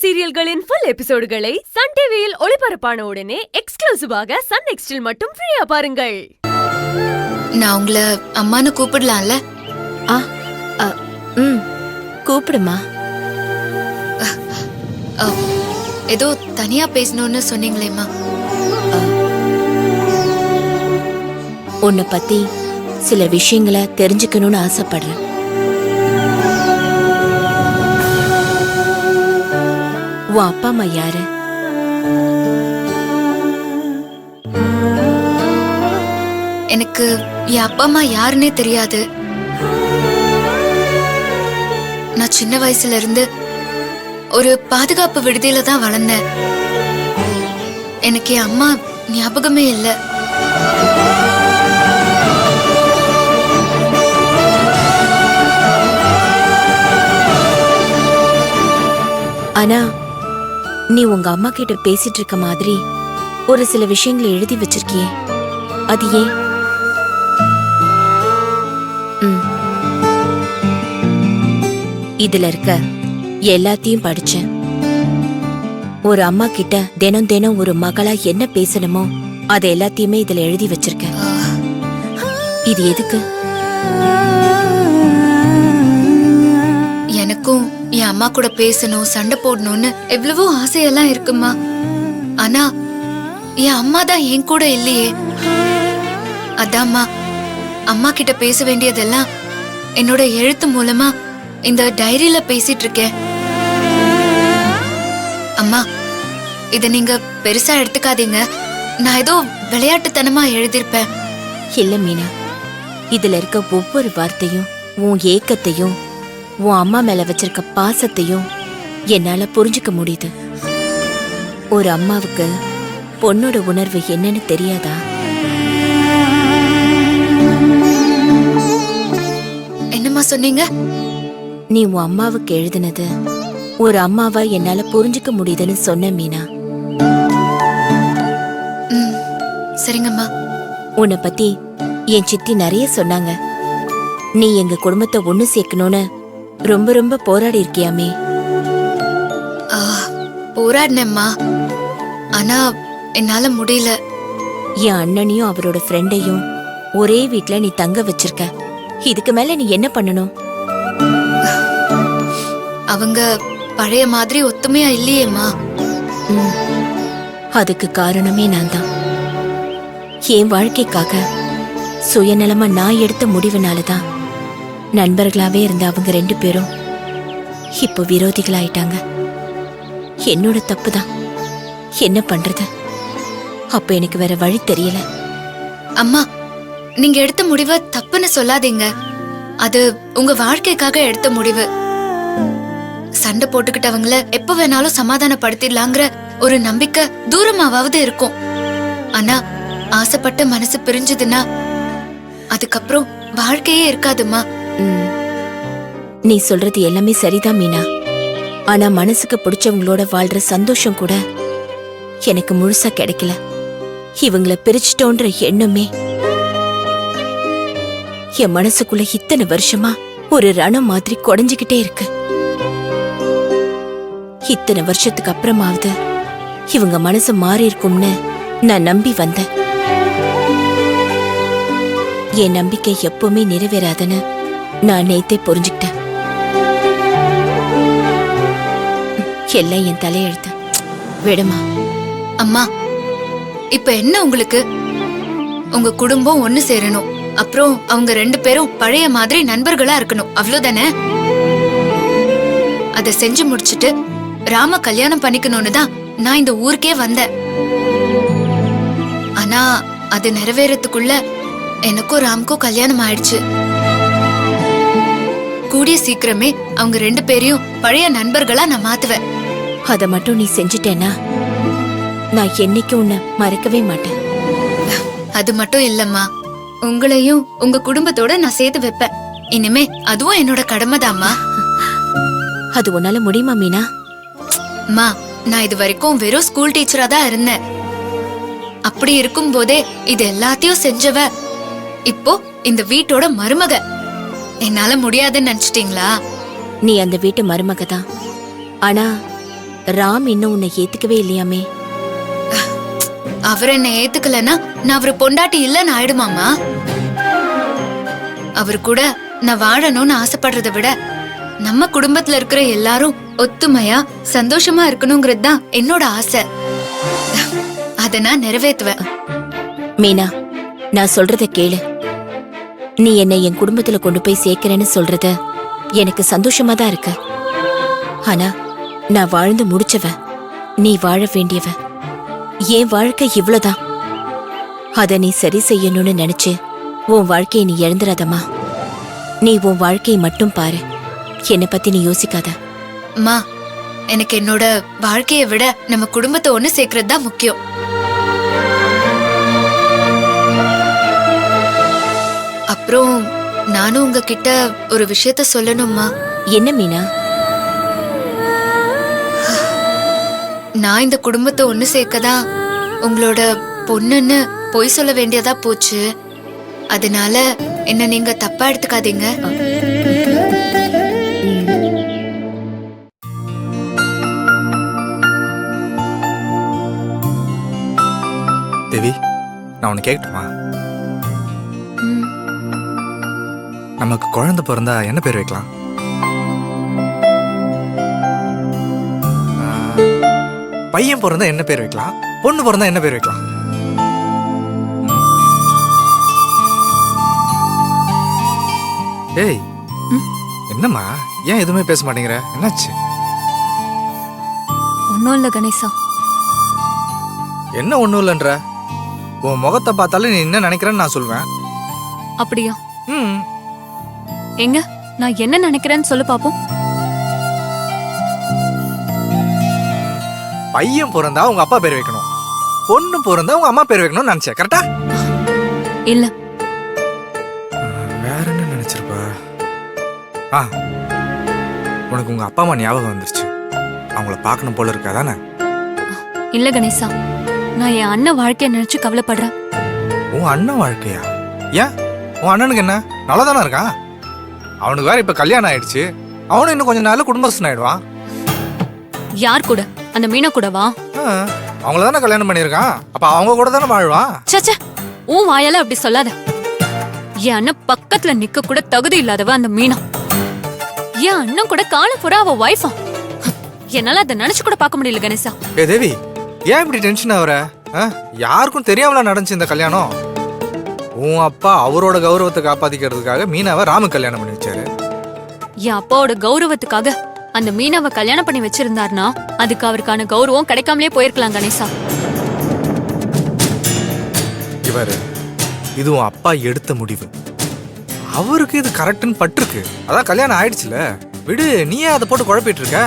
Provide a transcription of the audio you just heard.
சீரியல்களின் full எபிசோடுகளை Sun டிவியில் ஒளிபரப்பான உடனே எக்ஸ்க்ளூசிவாக சன் நெக்ஸ்டில் மட்டும் ஃப்ரீயா பாருங்கள். நான் உங்களை அம்மானு கூப்பிடலாம்ல? கூப்பிடுமா. ஏதோ தனியா பேசணும்னு சொன்னீங்களேம்மா. உன்னை பத்தி சில விஷயங்களை தெரிஞ்சுக்கணும்னு ஆசைப்படுறேன். உன் அப்பா அம்மா யாரு? எனக்கு என் அப்பா அம்மா யாருன்னே தெரியாது. நான் சின்ன வயசுல இருந்து ஒரு பாதுகாப்பு விடுதியில தான் வளர்ந்தேன். எனக்கு என் அம்மா ஞாபகமே இல்லை. ஆனா நீ உங்க அம்மா கிட்ட பேசிட்டு இருக்க மாதிரி ஒரு சில விஷயங்களை எழுதி வச்சிருக்கியே, அது ஏன்? இதுல இருக்க எல்லாத்தையும் படிச்சேன். ஒரு அம்மா கிட்ட தினம் தினம் ஒரு மகளா என்ன பேசணுமோ அது எல்லாத்தையுமே இதுல எழுதி வச்சிருக்கேன். இது எதுக்கு? எனக்கும் என் அம்மா கூட பேசணும், சண்டை போடணும்னு எவ்வளவோ ஆசையெல்லாம் இருக்குமா. ஆனா என் அம்மா தான் என் கூட இல்லையே. அதாம்மா அம்மா கிட்ட பேச வேண்டியதெல்லாம் என்னோட எழுத்து மூலமா இந்த டைரியில பேசிட்டு இருக்கேன். அம்மா, இத நீங்க பெருசா எடுத்துக்காதீங்க. நான் ஏதோ விளையாட்டுத்தனமா எழுதிருப்பேன். இல்ல மீனா, இதுல இருக்க ஒவ்வொரு வார்த்தையும் உன் ஏக்கத்தையும் உன் அம்மா மேல வச்சிருக்க பாசத்தையும் என்னால புரிஞ்சுக்க முடியுது. ஒரு அம்மாவுக்கு பொண்ணோட உணர்வு என்னன்னு தெரியாதா? என்னம்மா சொன்னீங்க? நீ உன் அம்மாவுக்கு எழுதினது ஒரு அம்மாவா என்னால புரிஞ்சுக்க முடியுதுன்னு சொன்ன மீனா. சரிங்கம்மா. உன்னை பத்தி என் சித்தி நிறைய சொன்னாங்க. நீ எங்க குடும்பத்தை ஒண்ணு சேர்க்கணும்னு ரொம்ப ரொம்ப போராடி இருக்கியாமே. போராடினேம்மா, ஆனா என்னால முடியல. என் அண்ணனையும் அவரோட ஃப்ரெண்டையும் ஒரே வீட்ல நீ தங்க வச்சிருக்க. இதுக்கு மேல நீ என்ன பண்ணணும்? அவங்க பழைய மாதிரி ஒத்துமையா இல்லையேம்மா. அதுக்கு காரணமே நான் தான். என் வாழ்க்கைக்காக சுயநலமா நான் எடுத்த முடிவுனாலதான் நண்பர்களாவே இருந்த அவங்க 2 பேரும் இப்போ விரோதிகளாயிட்டாங்க. என்னோட தப்புதான். என்ன பண்றது? அப்ப எனக்கு வேற வழி தெரியல. அம்மா, நீங்க எடுத்த முடிவை தப்புன்னு சொல்லாதீங்க. அது உங்க வாழ்க்கைக்காக எடுத்த முடிவு. சண்டை போட்டுக்கிட்டவங்கள எப்ப வேணாலும் சமாதானப்படுத்திடலாங்கிற ஒரு நம்பிக்கை தூரமாவது இருக்கும். ஆனா ஆசைப்பட்ட மனசு பிரிஞ்சதுன்னா அதுக்கப்புறம் வாழ்க்கையே இருக்காதுமா. நீ சொல்றது எல்லாமே சரிதான் மீனா. ஆனா மனசுக்கு பிடிச்சவங்களோட வாழ்ற சந்தோஷம் கூட எனக்கு முழுசா கிடைக்கல. இவங்கள பிரிச்சுட்டோன்ற எண்ணமே என் மனசுக்குள்ள இத்தனை வருஷமா ஒரு ரணம் மாதிரி குடைஞ்சுக்கிட்டே இருக்கு. இத்தனை வருஷத்துக்கு அப்புறமாவது இவங்க மனசு மாறி இருக்கும்னு நான் நம்பி வந்தேன். என் நம்பிக்கை எப்பவுமே நிறைவேறாதுன்னு நான் நேத்தே புரிஞ்சுக்கிட்டேன். எல்லாம் என் தலையெழுத்து. விடுமா. அம்மா, இப்ப என்ன உங்களுக்கு? உங்க குடும்பம் ஒண்ணு சேரணும். அப்புறம் அவங்க 2 பேரும் பழைய மாதிரி நண்பர்களா இருக்கணும். அவ்வளவுதானே? அத செஞ்சு முடிச்சிட்டு ராம கல்யாணம் பண்ணிக்கணும்னு தான் நான் இந்த ஊருக்கே வந்தேன். ஆனா அது நிறைவேறதுக்குள்ள எனக்கும் ராம்க்கும் கல்யாணம் ஆயிடுச்சு. கூடிய சீக்கிரமே அவங்க 2 பேரையும் பழைய நண்பர்களா நான் மாத்துவேன். அத மட்டும் நீ செஞ்சிட்டேனா நான் என்னைக்கும் உன்னை மறக்கவே மாட்டேன். அது மட்டும் இல்லம்மா, உங்களையும் உங்க குடும்பத்தோட நான் சேர்த்து வைப்பேன். இனிமே அதுவும் என்னோட கடமைதாம்மா. அது உன்னால முடியுமா மீனா? அம்மா, நான் இது வரைக்கும் வெறும் ஸ்கூல் டீச்சரா தான் இருந்தேன். அப்படி இருக்கும் போதே இது எல்லாத்தையும் செஞ்சவ இப்போ இந்த வீட்டோட மருமக. என்னால முடியாதுன்னு நினைச்சிட்டீங்களா? நீ அந்த வீட்டு மருமக தான். ஆனா ராம் இன்னும் உன்னை ஏத்துக்கவே இல்லையாமே? அவர் என்ன ஏத்துக்கலன்னா நான் அவரு பொண்டாட்டி இல்லன்னு ஆயிடுமாமா? அவர் கூட நான் வாழணும்னு ஆசைப்படுறத விட நம்ம குடும்பத்துல இருக்கிற எல்லாரும் ஒத்துமையா சந்தோஷமா இருக்கணுங்கிறது தான் என்னோட ஆசை. அத நான் நிறைவேற்றுவேன். மீனா, நான் சொல்றத கேளு. நீ என்னை என் குடும்பத்துல கொண்டு போய் சேர்க்கிறேன்னு சொல்றது எனக்கு சந்தோஷமா தான் இருக்கு. ஆனா நான் வாழ்ந்து முடிச்சவ, நீ வாழ வேண்டியவ. என் வாழ்க்கை இவ்வளவுதான். அத நீ சரி செய்யணும்னு நினைச்சு உன் வாழ்க்கையை நீ இழந்துடாதம்மா. நீ உன் வாழ்க்கையை மட்டும் பாரு, என்னை பத்தி நீ யோசிக்காத. அம்மா, எனக்கு என்னோட வாழ்க்கையை விட நம்ம குடும்பத்தை ஒண்ணு சேர்க்கறது தான் முக்கியம். அப்புறம் நானும் உங்ககிட்ட ஒரு விஷயத்த சொல்லணும்மா. என்ன மீனா? நான் இந்த குடும்பத்தை ஒண்ணு சேர்க்கதான் உங்களோட பொண்ணுன்னு பொய் சொல்ல வேண்டியதா போச்சு. அதனால என்ன நீங்க தப்பா எடுத்துக்காதீங்க. தேவி, நான் உன்னை கேட்கட்டுமா? நமக்கு குழந்தை பிறந்தா என்ன பேர் வைக்கலாம்? பையன் பிறந்தா என்ன பேர் வைக்கலாம்? பொண்ணு பிறந்தா என்ன பேர் வைக்கலாம்? ஏய், என்னம்மா, ஏன் எதுவுமே பேச மாட்டேங்கிற? என்னாச்சு? ஒன்னும் இல்ல கணேசா. என்ன ஒண்ணும் இல்லைன்ற? உன் முகத்தை பார்த்தாலும் நீ என்ன நினைக்கிறேன்னு நான் சொல்வேன். அப்படியா? ம், எங்க நான் என்ன நினைக்கிறேன்னு சொல்லு பாப்போம். பையன் பிறந்தா உங்க அப்பா பேர் வைக்கணும், பொண்ணு பிறந்தா உங்க அம்மா பேர் வைக்கணும்னு நினைச்சேன். கரெக்டா? இல்ல, வேற என்ன நினைச்சிருப்பா? உனக்கு உங்க அப்பா அம்மா ஞாபகம் வந்துருச்சு. அவங்கள பார்க்கணும் போல இருக்கா தானே? இல்ல கணேசா, நான் என் அண்ணன் வாழ்க்கைய நினைச்சு கவலைப்படுறேன். உன் அண்ணன் வாழ்க்கையா? ஏன், உன் அண்ணனுக்கு என்ன, நல்லா தானே இருக்கான்? அவனுக்கு வேற இப்ப கல்யாணம் ஆயிடுச்சு. அவனும் இன்னும் கொஞ்ச நாள்ல குடும்பஸ்தன் ஆயிடுவான். யார் கூட? அந்த மீனா கூடவா? அவங்கள தானே கல்யாணம் பண்ணிருக்கான். அப்ப அவங்க கூட தானே வாழ்வான். சச்ச, உன் வாயால அப்படி சொல்லாத. என் அண்ணன் பக்கத்துல நிக்க கூட தகுதி இல்லாதவ அந்த மீனா. என் அண்ணன் கூட காலம் பூரா அவ வைஃபா. என்னால அதை நினைச்சு கூட பார்க்க முடியல கணேசா. ஏ தேவி, ஏன் இப்படி டென்ஷன் ஆகுற? யாருக்கும் தெரியாமல நடந்துச்சு இந்த கல்யாணம். உன் அப்பா அவரோட கௌரவத்தை காப்பாத்திக்கிறதுக்காக மீனாவை ராம கல்யாணம் பண்ணி வச்சாரு. என் அப்பாவோட கௌரவத்துக்காக அந்த மீனாவை கல்யாணம் பண்ணி வச்சிருந்தாருனா அதுக்கு அவருக்கான கௌரவம் கிடைக்காமலே போயிருக்கலாம் கணேசா. இவரு, இது உன் அப்பா எடுத்த முடிவு. அவருக்கு இது கரெக்ட்னு பட்டிருக்கு. அதான் கல்யாணம் ஆயிடுச்சுல, விடு. நீயே அதை போட்டு குழப்பிட்டு இருக்க.